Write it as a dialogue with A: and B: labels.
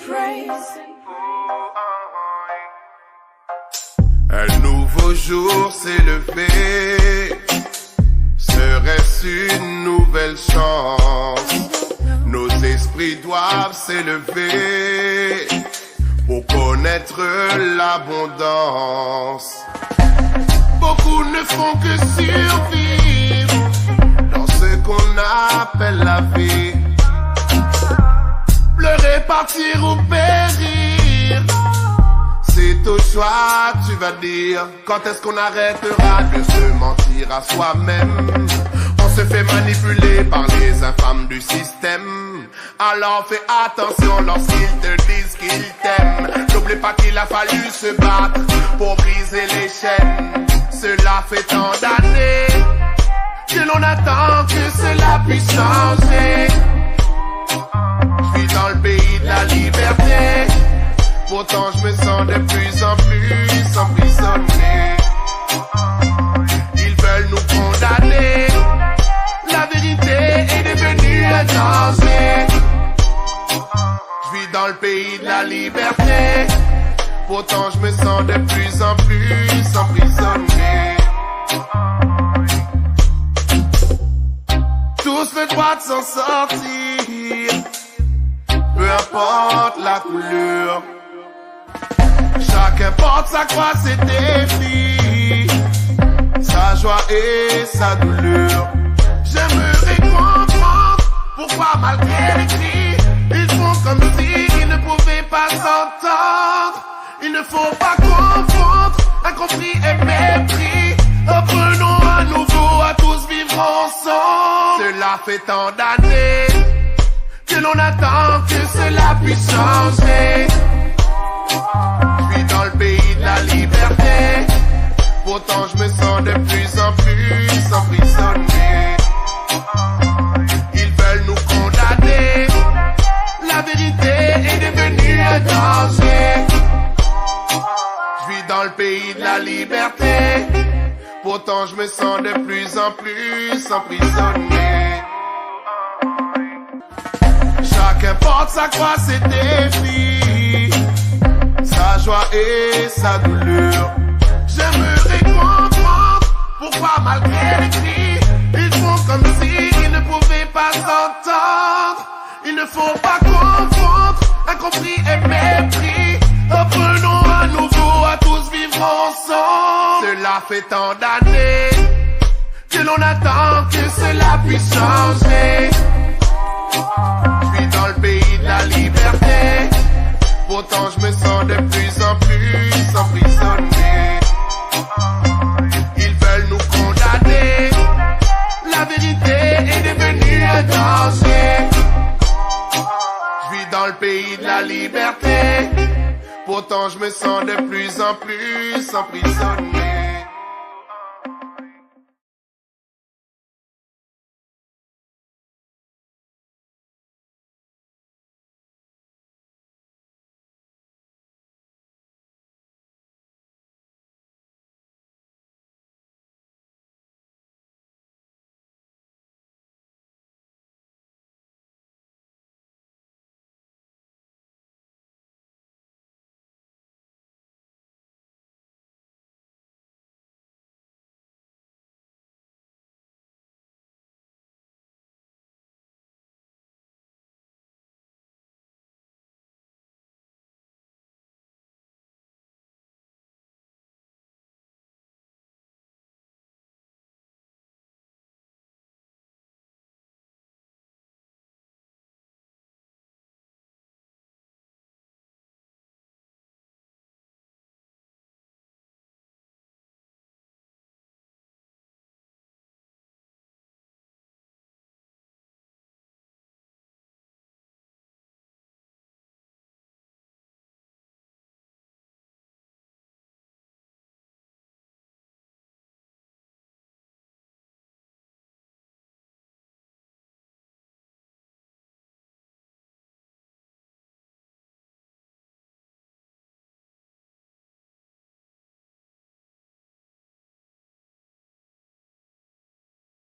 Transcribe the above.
A: praise.
B: Un nouveau jour s'est levé. Serait-ce une nouvelle chance? Nos esprits doivent s'élever pour connaître l'abondance. Beaucoup ne font que survivre dans ce qu'on appelle la vie. Pleurer, partir ou périr, c'est au choix, tu vas dire. Quand est-ce qu'on arrêtera de se mentir à soi-même? On se fait manipuler par les infâmes du système. Alors fais attention lorsqu'ils te disent qu'ils t'aiment. N'oublie pas qu'il a fallu se battre pour briser les chaînes. Cela fait tant d'années que l'on attend que cela puisse changer. Je vis dans le pays de la liberté, pourtant je me sens de plus en plus emprisonné. Ils veulent nous condamner, la vérité est devenue un danger. Je vis dans le pays de la liberté, pourtant je me sens de plus en plus emprisonné. Tous le droit de s'en sortir, peu importe la couleur. Chacun porte sa croix, ses défis, sa joie et sa douleur. J'aimerais comprendre pourquoi malgré les cris, ils font comme s'ils ne pouvaient pas s'entendre. Il ne faut pas confondre incompris et mépris. Apprenons à nouveau à tous vivre ensemble. Cela fait tant d'années que l'on attend que cela puisse changer. Je vis dans le pays de la liberté, pourtant je me sens de plus en plus emprisonné. Ils veulent nous condamner, la vérité est devenue un danger. Je vis dans le pays de la liberté, pourtant je me sens de plus en plus emprisonné. Chacun porte sa croix, ses défis, sa joie et sa douleur. J'aimerais comprendre pourquoi malgré les cris, ils font comme s'ils ne pouvaient pas s'entendre. Il ne faut pas confondre incompris et mépris. Apprenons à nouveau à tous vivre ensemble. Cela fait tant d'années que l'on attend que cela puisse changer. Je vis dans le pays de la liberté, pourtant je me sens de plus en plus emprisonné. Ils veulent nous condamner, la vérité est devenue un danger. Je vis dans le pays de la liberté, pourtant je me sens de plus en plus emprisonné.